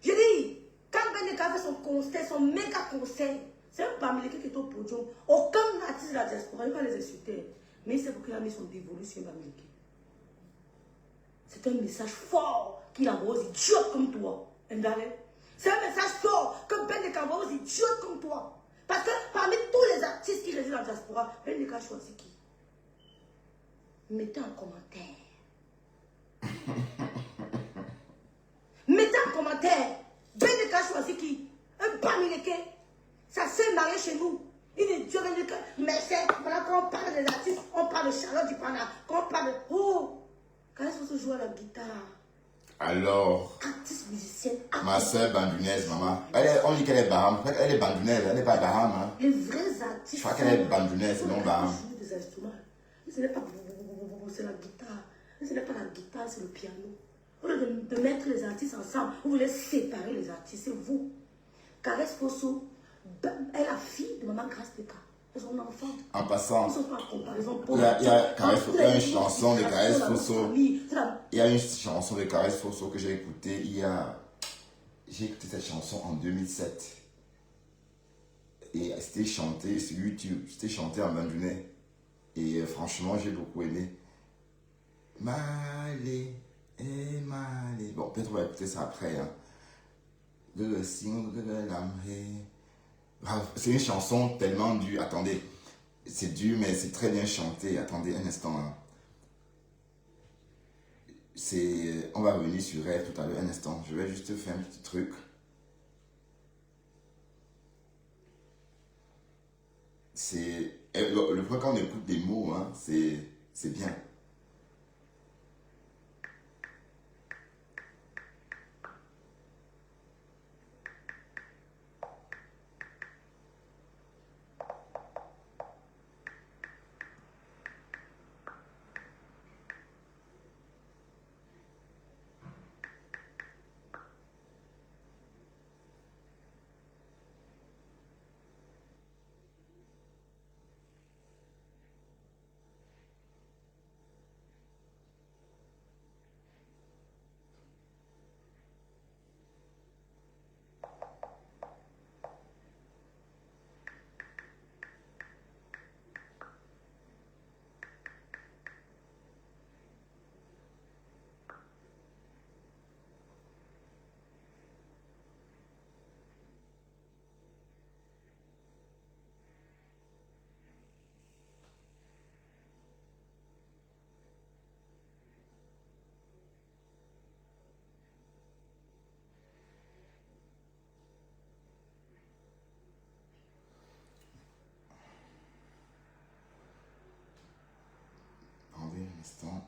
Speaker 3: Je dis, quand Beneka fait son concert, son méga concert, c'est un Bamileke qui est au podium. Aucun artiste de la diaspora ne va les insulter. Mais c'est pour qu'il a mis son dévolu sur Bamileke. C'est un message fort qu'il envoie aux idiotes comme toi. C'est un message fort que Beneka envoie aux idiotes comme toi. Parce que parmi tous les artistes qui résident dans la diaspora, Beneka choisit qui? Mettez en commentaire. Mettez en commentaire. Beneka choisit qui? Un Bamileke. Ça s'est marié chez nous. Il est Dieu Beneka. Mais c'est, voilà, quand on parle des artistes, on parle de Charlotte Dupana. Quand on parle de... Oh! Quand est-ce qu'on se joue à la guitare?
Speaker 4: Alors,
Speaker 3: artiste musicienne.
Speaker 4: ma soeur bandounaise, maman. On dit qu'elle est Baham. Elle est bandounaise, elle n'est pas Baham. Hein.
Speaker 3: Les vrais artistes.
Speaker 4: Je crois qu'elle est bandounaise, non Baham.
Speaker 3: Des instruments. Ce n'est pas c'est la guitare. Ce n'est pas la guitare, c'est le piano. Au lieu de mettre les artistes ensemble, vous voulez séparer les artistes, c'est vous. Caresse Fosso est la fille de maman Grace Peka. C'est son enfant.
Speaker 4: En passant,
Speaker 3: Ils sont pas en comparaison.
Speaker 4: il y a une chanson de Caresse Fosso. Il y a une chanson de Caresse Fosso que j'ai écoutée j'ai écouté cette chanson en 2007. Et c'était chanté sur YouTube. C'était chanté en bandounet. Et franchement, j'ai beaucoup aimé. Malé, et malé. Bon, peut-être on va écouter ça après. Hein. C'est une chanson tellement dure. Attendez, c'est dur, mais c'est très bien chanté. Attendez un instant. Hein. On va revenir sur Rêve tout à l'heure. Un instant, je vais juste faire un petit truc. Le point quand on écoute des mots, hein, c'est bien. Attendez un instant.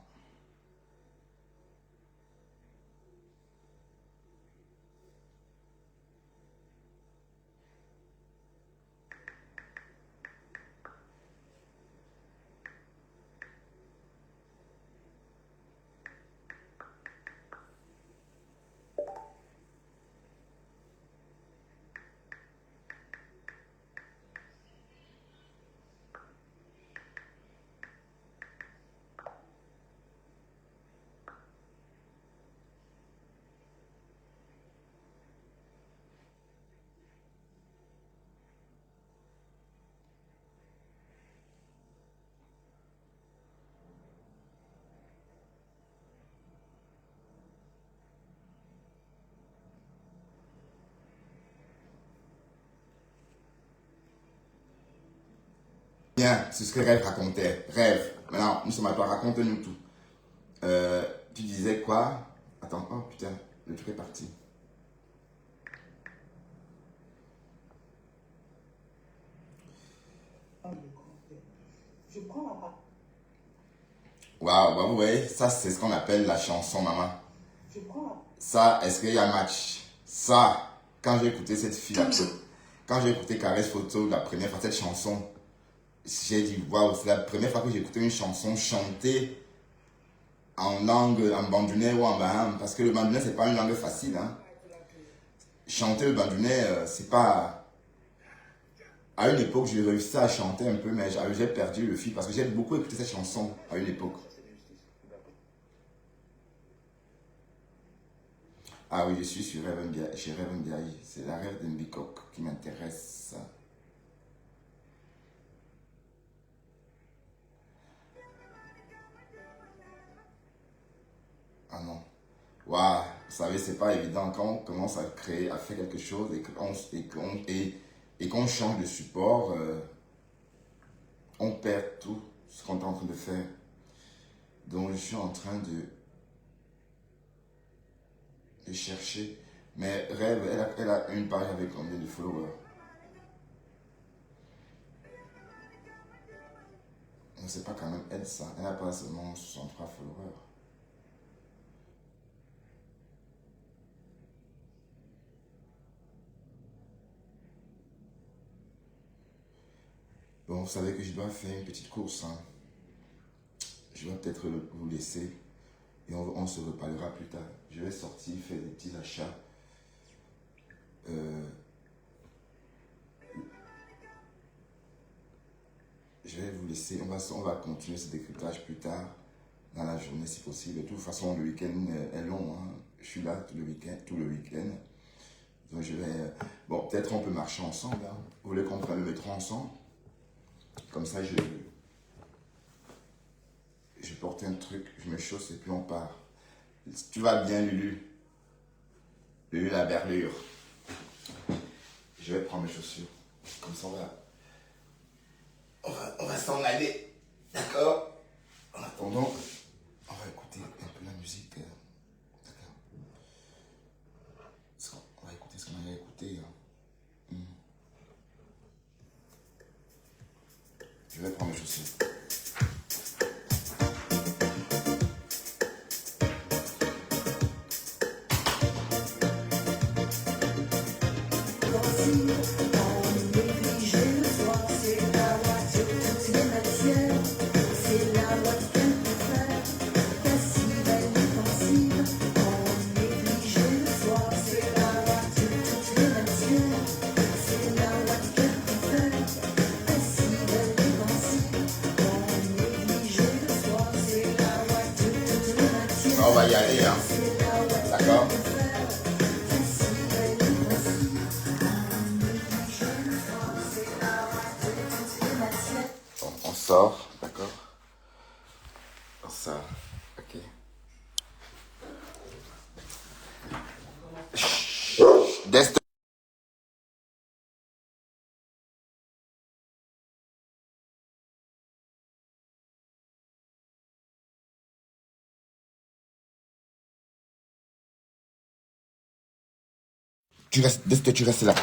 Speaker 4: Bien, c'est ce que Rêve racontait. Rêve. Maintenant, nous sommes à toi, raconte-nous tout. Tu disais quoi? Attends, oh putain, le truc est parti.
Speaker 3: Je prends la part.
Speaker 4: Waouh, bah, vous voyez, ça c'est ce qu'on appelle la chanson, maman.
Speaker 3: Je prends la part.
Speaker 4: Ça, est-ce qu'il y a match? Ça, quand j'ai écouté cette fille, quand j'ai écouté Caresse Photo la première fois, cette chanson, j'ai dit, waouh, c'est la première fois que j'ai écouté une chanson chantée en langue, en bandunais ou en baham, parce que le bandunais, c'est pas une langue facile. Hein. Chanter le bandunais, c'est pas... À une époque, j'ai réussi à chanter un peu, mais j'ai perdu le fil, parce que j'ai beaucoup écouté cette chanson à une époque. Ah oui, je suis sur chez Reverend Ndiaye. C'est la rêve de Mbikok qui m'intéresse. Ah non. Waouh, vous savez, c'est pas évident quand on commence à créer, à faire quelque chose et qu'on change de support, on perd tout ce qu'on est en train de faire. Donc je suis en train de chercher. Mais Rêve, elle a une page avec combien de followers? On ne sait pas quand même elle ça. Elle n'a pas seulement 63 followers. Bon, vous savez que je dois faire une petite course. Hein. Je vais peut-être vous laisser et on se reparlera plus tard. Je vais sortir, faire des petits achats. Je vais vous laisser. On va continuer ce décryptage plus tard dans la journée si possible. De toute façon, le week-end est long. Hein. Je suis là tout le week-end. Donc je vais... Bon, peut-être on peut marcher ensemble. Hein. Vous voulez qu'on prenne le métro ensemble? Comme ça, je porte un truc, je me chausse et puis on part. Tu vas bien, Lulu? Lulu, la berlure. Je vais prendre mes chaussures. Comme ça, on va s'en aller. D'accord? En attendant, on va écouter un peu la musique. D'accord? On va écouter ce qu'on a écouté. Hein. Je vais prendre mes chaussures. On va y aller, hein. D'accord? Bon, on sort, d'accord? On sort, ok. Destin. Tu restes là.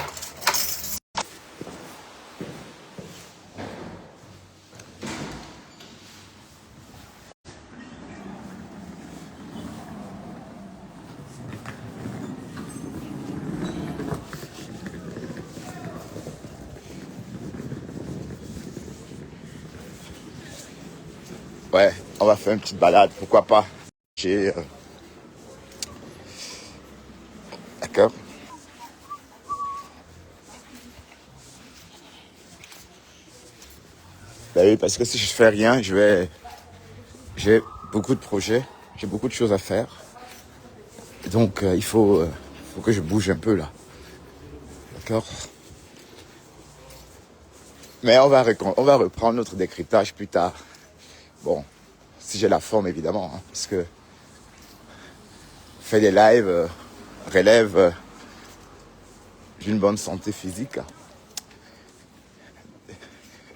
Speaker 4: Ouais, on va faire une petite balade, pourquoi pas. D'accord? Ben oui, parce que si je fais rien, j'ai beaucoup de projets, j'ai beaucoup de choses à faire. Donc il faut que je bouge un peu là. D'accord? Mais on va reprendre notre décryptage plus tard. Bon, si j'ai la forme évidemment, hein, parce que faire des lives relève d'une bonne santé physique.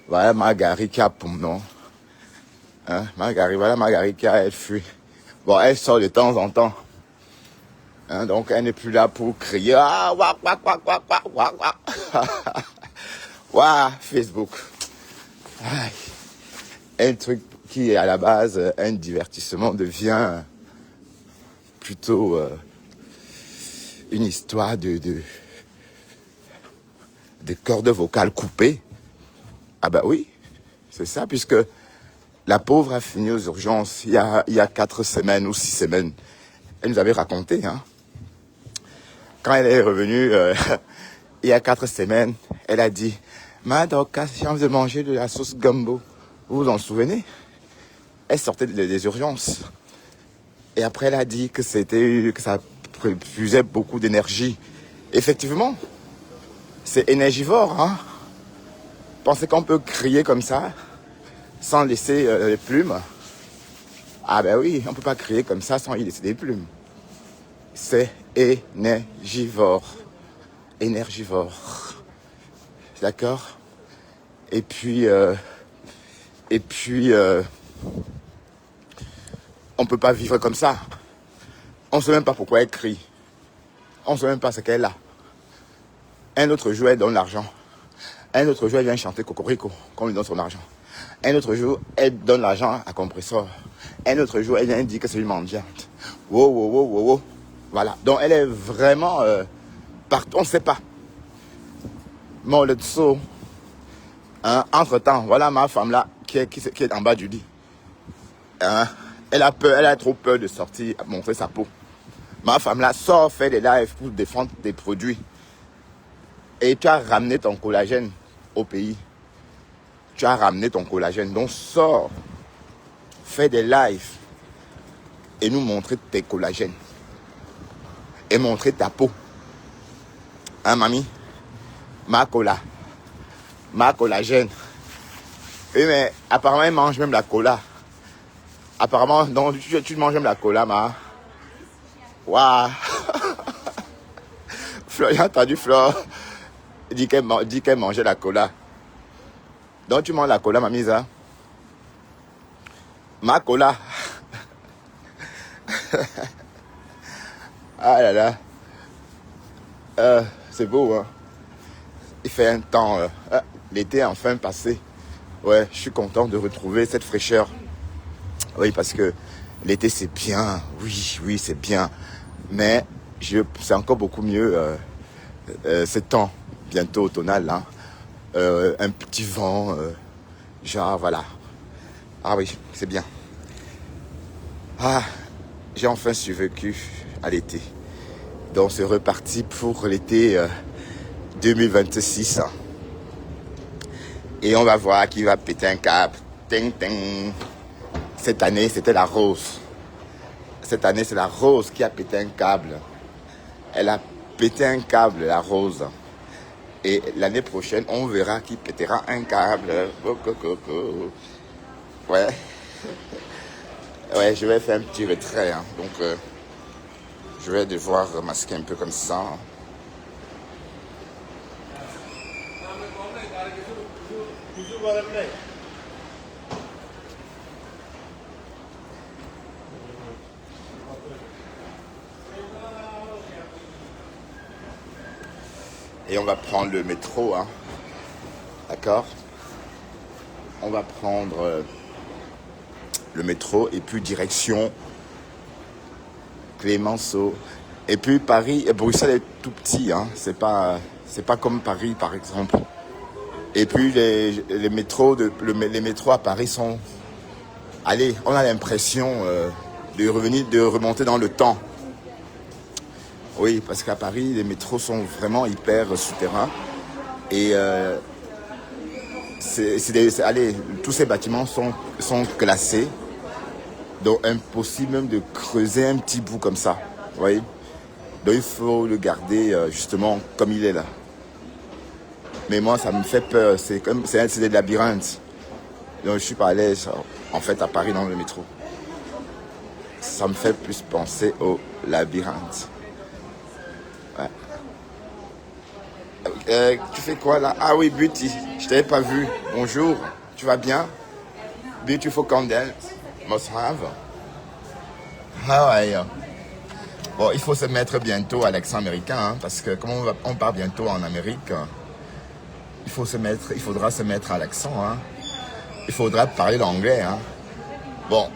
Speaker 4: Voilà Margarita pour nom. Hein, Margarita, elle fuit. Bon, elle sort de temps en temps. Hein, donc elle n'est plus là pour crier. Ah, wak, wak, wak, wak, wak, wak, wak. Waouh, Facebook. Aïe. Un truc qui est à la base un divertissement devient plutôt une histoire de des cordes vocales coupées. Ah ben oui, c'est ça, puisque la pauvre a fini aux urgences il y a 4 semaines ou 6 semaines. Elle nous avait raconté, hein. Quand elle est revenue, il y a 4 semaines, elle a dit « Madoka, j'ai envie de manger de la sauce gumbo. » Vous vous en souvenez? Elle sortait des urgences. Et après, elle a dit que ça puisait beaucoup d'énergie. Effectivement, c'est énergivore, hein. Pensez qu'on peut crier comme ça, sans laisser les plumes? Ah ben oui, on ne peut pas crier comme ça sans y laisser des plumes. C'est énergivore. Énergivore. D'accord? Et puis, on ne peut pas vivre comme ça. On ne sait même pas pourquoi elle crie. On ne sait même pas ce qu'elle a. Un autre jour, elle donne l'argent. Un autre jour, elle vient chanter Cocorico, qu'on lui donne son argent. Un autre jour, elle donne l'argent à Compressor. Un autre jour, elle vient dire que c'est une mendiante. Wow. Voilà. Donc, elle est vraiment partout. On ne sait pas. Mon le dessous. Hein? Entre-temps, voilà ma femme là qui est en bas du lit. Hein? Elle a peur, elle a trop peur de sortir, montrer sa peau. Ma femme là sort faire des lives pour défendre des produits. Et tu as ramené ton collagène au pays. Tu as ramené ton collagène. Donc sors, fais des lives et nous montrer tes collagènes. Et montrer ta peau. Hein, mamie? Ma collagène. Oui, mais apparemment, elle mange même la cola. Apparemment, donc, tu manges même la cola, ma. Waouh. Fleur, j'ai entendu Fleur dit qu'elle mangeait la cola. Donc, tu manges la cola, ma mise, hein? Ma cola. Ah là là. C'est beau, hein? Il fait un temps. L'été est enfin passé. Ouais, je suis content de retrouver cette fraîcheur. Oui, parce que l'été, c'est bien. Oui, c'est bien. Mais c'est encore beaucoup mieux ce temps, bientôt automnal. Hein. Un petit vent, genre, voilà. Ah oui, c'est bien. Ah, j'ai enfin survécu à l'été. Donc, c'est reparti pour l'été 2026. Hein. Et on va voir qui va péter un câble. Ting, ting. Cette année, c'était la rose. Cette année, c'est la rose qui a pété un câble. Elle a pété un câble, la rose. Et l'année prochaine, on verra qui pétera un câble. Ouais. Ouais, je vais faire un petit retrait. Hein. Donc, je vais devoir masquer un peu comme ça. Et on va prendre le métro, hein. D'accord? On va prendre le métro et puis direction Clémenceau. Et puis Paris, Bruxelles est tout petit, hein. C'est pas comme Paris, par exemple. Et puis les métros à Paris sont... Allez, on a l'impression de remonter dans le temps. Oui, parce qu'à Paris, les métros sont vraiment hyper souterrains. Et allez, tous ces bâtiments sont classés. Donc, impossible même de creuser un petit bout comme ça. Vous voyez? Donc, il faut le garder justement comme il est là. Mais moi, ça me fait peur. C'est des labyrinthes. Donc, je suis pas à l'aise, en fait, à Paris, dans le métro. Ça me fait plus penser au labyrinthe. Ouais. Tu fais quoi là? Ah oui, Beauty, je t'avais pas vu. Bonjour, tu vas bien? Beautiful candle, must have. Ah ouais. Bon, il faut se mettre bientôt à l'accent américain, hein, parce que comme on part bientôt en Amérique, il faudra se mettre à l'accent. Hein. Il faudra parler l'anglais. Hein. Bon,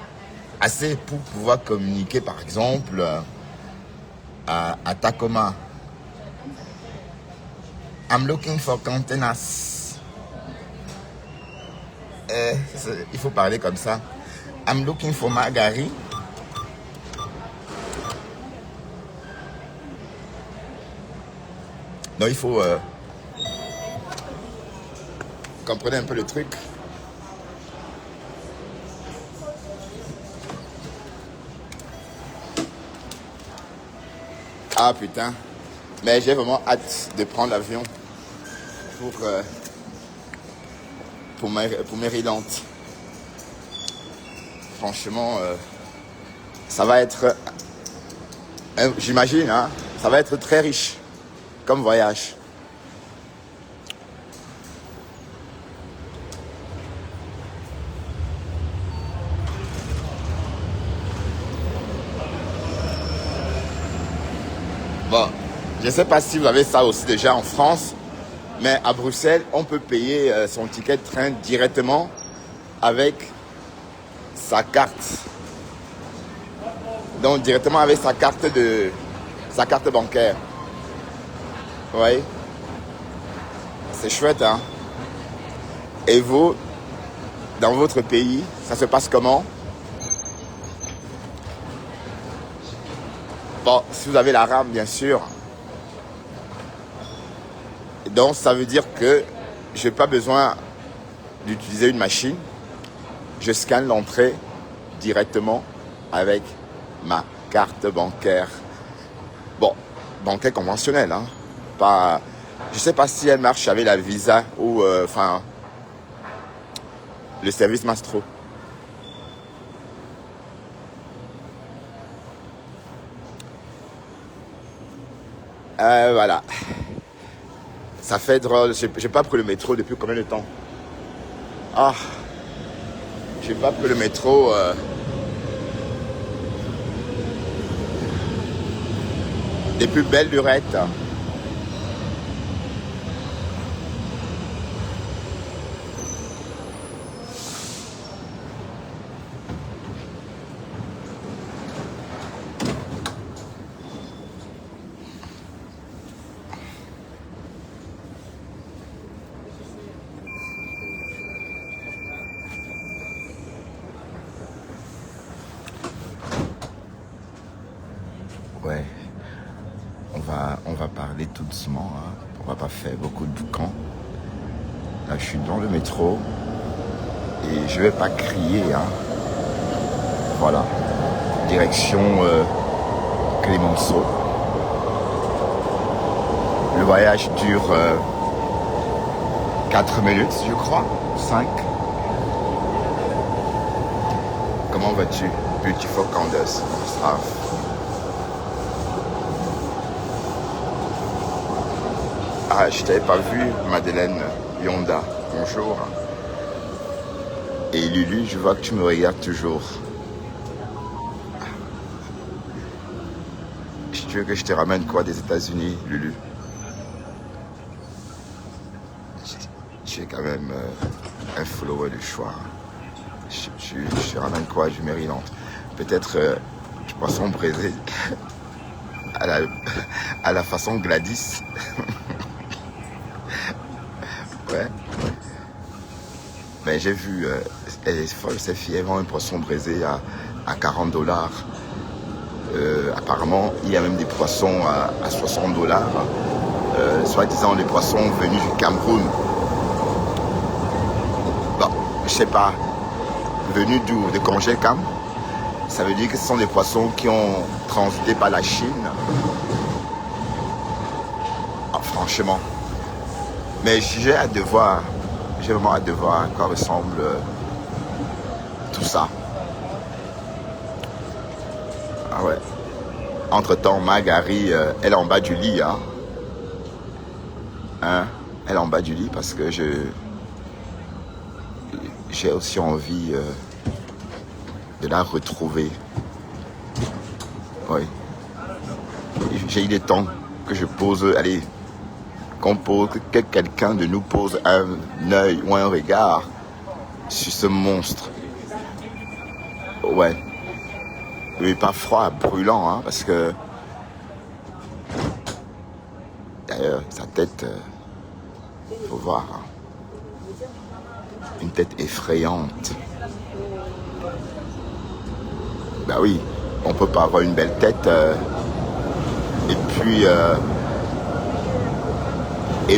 Speaker 4: assez pour pouvoir communiquer, par exemple, à Tacoma. I'm looking for containers. Il faut parler comme ça. I'm looking for Margari. Donc il faut comprenez un peu le truc. Ah putain. Mais j'ai vraiment hâte de prendre l'avion pour Maryland. Franchement, ça va être, j'imagine, hein, ça va être très riche comme voyage. Bon, je ne sais pas si vous avez ça aussi déjà en France, mais à Bruxelles, on peut payer son ticket de train directement avec sa carte. Donc directement avec sa carte bancaire. Vous voyez? C'est chouette, hein? Et vous, dans votre pays, ça se passe comment? Bon, si vous avez la RAM, bien sûr. Donc, ça veut dire que je n'ai pas besoin d'utiliser une machine. Je scanne l'entrée directement avec ma carte bancaire. Bon, bancaire conventionnelle, hein. Pas, je ne sais pas si elle marche avec la Visa ou le service Mastro. Voilà. Ça fait drôle. J'ai pas pris le métro depuis combien de temps? Ah, j'ai pas pris le métro. Depuis belle lurette. Ouais, on va parler tout doucement, hein. On va pas faire beaucoup de boucans. Là, je suis dans le métro et je vais pas crier, hein. Voilà, direction Clémenceau. Le voyage dure 4 minutes, je crois, 5. Comment vas-tu, beautiful Candace? Ah, je t'avais pas vu, Madeleine Yonda. Bonjour. Et Lulu, je vois que tu me regardes toujours. Tu veux que je te ramène quoi des États-Unis, Lulu? Tu es quand même un follower de choix. Je te ramène quoi du Maryland? Peut-être du poisson braisé à la façon Gladys. Ouais. Mais j'ai vu, elle est folle, cette fille, elle vend un poisson braisé à $40. Apparemment, il y a même des poissons à $60. Soi-disant, les poissons venus du Cameroun. Bon, je sais pas. Venus d'où? De Congé-Cam. Ça veut dire que ce sont des poissons qui ont transité par la Chine. Ah, franchement. Mais j'ai hâte de voir. J'ai vraiment hâte de voir à quoi ressemble tout ça. Ah ouais. Entre-temps, Margari, elle est en bas du lit, hein. Elle est en bas du lit parce que j'ai aussi envie de la retrouver. Oui. J'ai eu des temps que je pose, allez, que quelqu'un de nous pose un œil ou un regard sur ce monstre. Ouais. Mais pas froid, brûlant, hein, parce que d'ailleurs, sa tête, Faut voir. Hein. Une tête effrayante. Ben oui, on peut pas avoir une belle tête et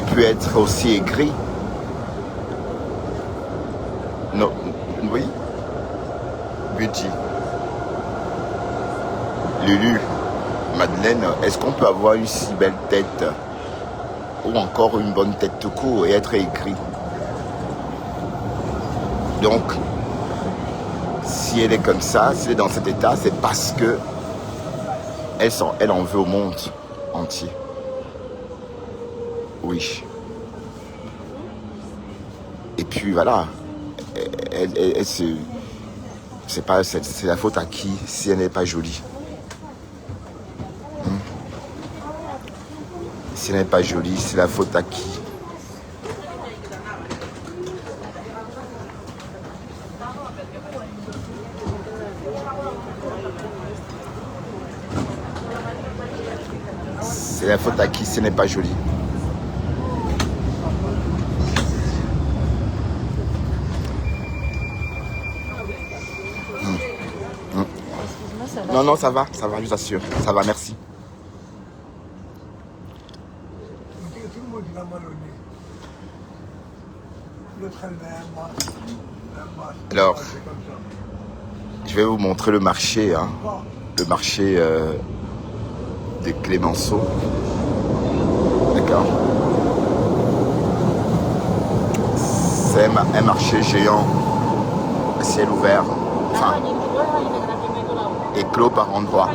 Speaker 4: puis être aussi aigri. Non, oui. Beauty. Lulu, Madeleine, est-ce qu'on peut avoir une si belle tête ou encore une bonne tête tout court et être aigri? Donc, si elle est comme ça, si elle est dans cet état, c'est parce que elle en veut au monde entier. Oui. Et puis voilà, c'est la faute à qui si elle n'est pas jolie? Si elle n'est pas jolie, c'est la faute à qui? C'est la faute à qui si elle n'est pas jolie? Non, ça va, je vous assure. Ça va, merci. Alors, je vais vous montrer le marché, hein, le marché de Clémenceau. D'accord. C'est un marché géant, à ciel ouvert, enfin, éclos par endroits.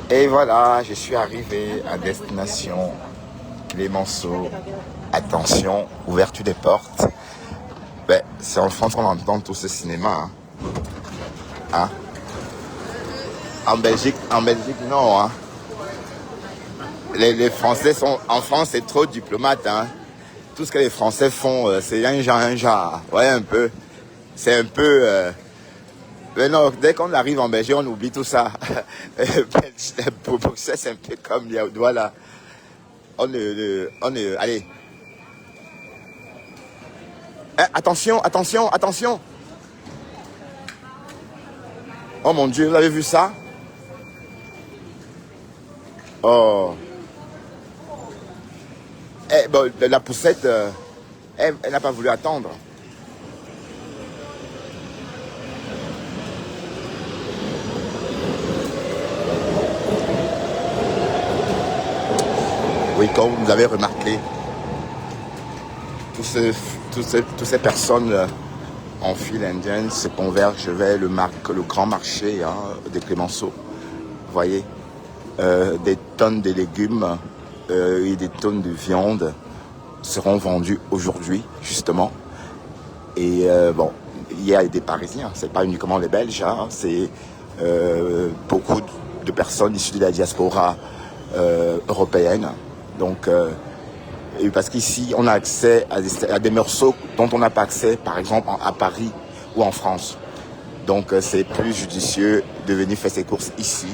Speaker 4: Et voilà, je suis arrivé à destination Clémenceau. Attention, ouverture des portes. Ben, c'est en France qu'on entend tout ce cinéma. Hein? En Belgique, non. Hein? Les Français sont... En France, c'est trop diplomate. Hein? Tout ce que les Français font, c'est un genre. Ouais, un peu. C'est un peu... Mais non, dès qu'on arrive en Belgique, on oublie tout ça. Pour ça, c'est un peu comme Yaoudoua là. Allez. Attention. Oh mon Dieu, vous avez vu ça? Oh. Bon, la poussette, elle n'a pas voulu attendre. Oui, comme vous avez remarqué, toutes ces personnes en file indienne se convergent vers le grand marché des Clémenceaux. Vous voyez, des tonnes de légumes et des tonnes de viande seront vendues aujourd'hui, justement. Et bon, il y a des Parisiens, c'est pas uniquement les Belges, hein, c'est beaucoup de personnes issues de la diaspora européenne. Donc, parce qu'ici, on a accès à des morceaux dont on n'a pas accès, par exemple, à Paris ou en France. Donc, c'est plus judicieux de venir faire ses courses ici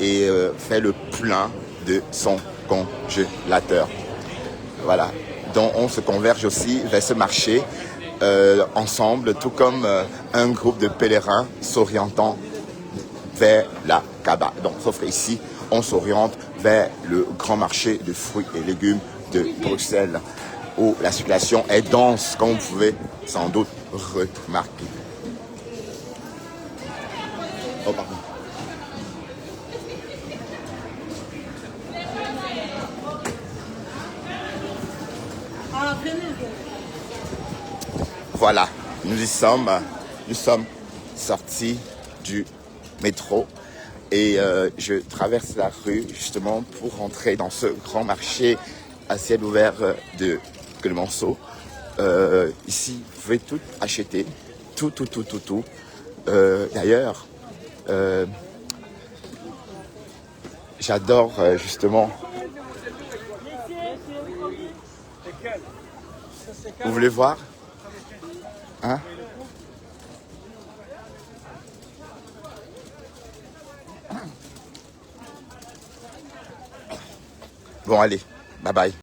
Speaker 4: et faire le plein de son congélateur. Voilà. Donc, on se converge aussi vers ce marché ensemble, tout comme un groupe de pèlerins s'orientant vers la Kaaba. Donc, sauf qu'ici, on s'oriente vers le grand marché de fruits et légumes de Bruxelles, où la circulation est dense, comme vous pouvez sans doute remarquer. Oh, pardon. Voilà, nous y sommes. nous sommes sortis du métro et je traverse la rue justement pour rentrer dans ce grand marché à ciel ouvert de Clemenceau. Ici, vous pouvez tout acheter, tout. D'ailleurs, j'adore justement. Vous voulez voir? Hein? Bon, allez, bye bye.